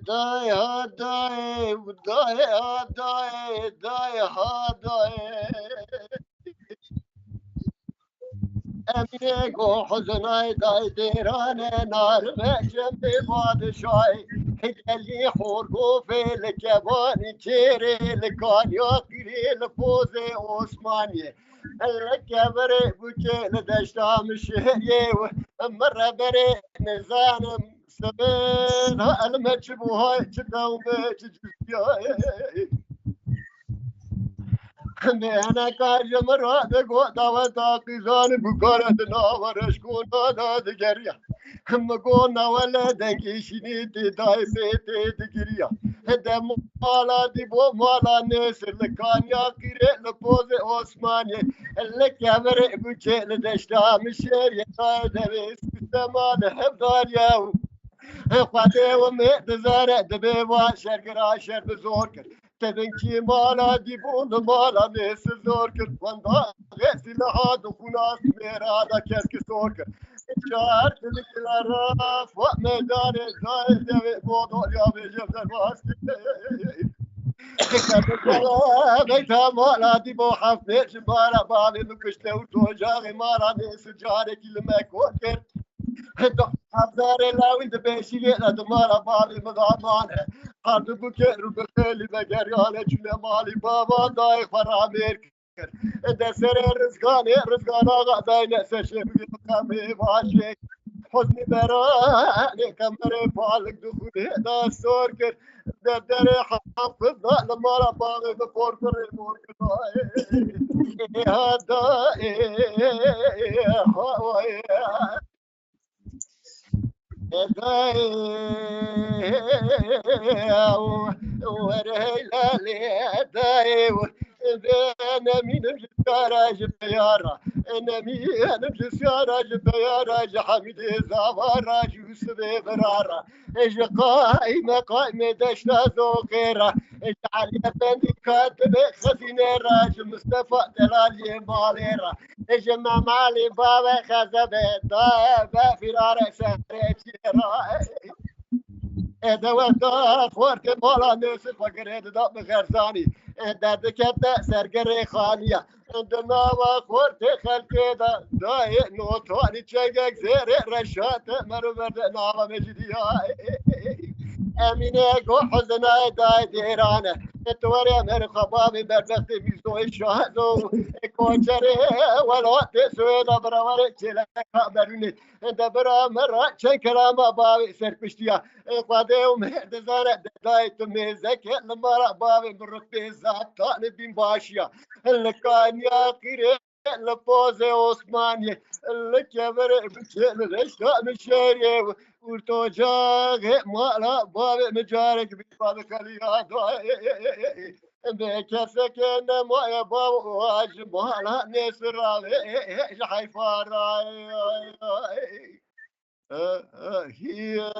دای ها دای دای ها دای دای ها دای امیر گو حزنای دای دیران نار بشم بی بادشای هجلی خورگو فیل کبانی چیری لکانیا کری لپوز عثمانی الکبر بوچه لدشتام شهریه و مره بره نزانم سبن ها المچبوهای چکاو به چجوزیای أنا كارج مرة دقوا دوا قيزان بقرة ناورش كونا داد جريا هم قونا ولا دنكي شنيتي داي بيتي دقريا هدا مالا دي بو مالا نسر لكان يا كيري لبوز عثماني اللي كامر بوچه لدشتا مشير يا دايس كستمان هبدار ياو خواته و مهد دبي واشر شر بزور كر تبنكي مالا دي بون مالا نس زور كر واندا غسي لحاد وخناس ميرادا كسك سور كر شهر تلك الراف وميدان زاي دبي بودو يا بيجب درباس بيتا مالا دي بو حفنش بارا بابي مكشته وتوجاغي مارا نس جارك المكون كر حضار لاوين دبيشي دمارا بالي مغامانه قد بكر بخيلي بقريانه جنة مالي بابا داي فرامير ده سر رزقاني غداي نسشي بقامي باشيك حزني براني كمري بالك دخولي دا سوركر ده دري حافظنا لما باغي بفوركر الموركر هذا أنا مين الجراج بيارة أنا مين الجراج بيارة حميد زوارة يوسف برارة إيش قائمة دشنا زوغيرة إيش علي بندي كاتب خزينة راج مصطفى دلالي ماليرة إيش ما مالي بابا خزبة طابة فرارة سهرة دوتا خورت بالا نسل فقره دا بغرزانی درد کبت سرگر خانیه دناوا خورت خلقه دا دای نوتوانی چگک زیر رشات مرو برد ناوا مجدیه امینه گو حزنای دای دیرانه توری امر خبابی بربخت میزوی شهدو کوچره ولوات سویدا براور چلک برونی دبرا مرا چن کلام بابی سرپشتیا قاده و مهد زاره دای تو میزک لمارا بابی برکت زاتان بین باشیا لکانیا کیره لپوز عثمانی لکبر بچل رشتا مشریه ورتو جاغ مالا بابي مجارك بابي كليا بكسك ما يا بابا واج مالا نسر حيفار هي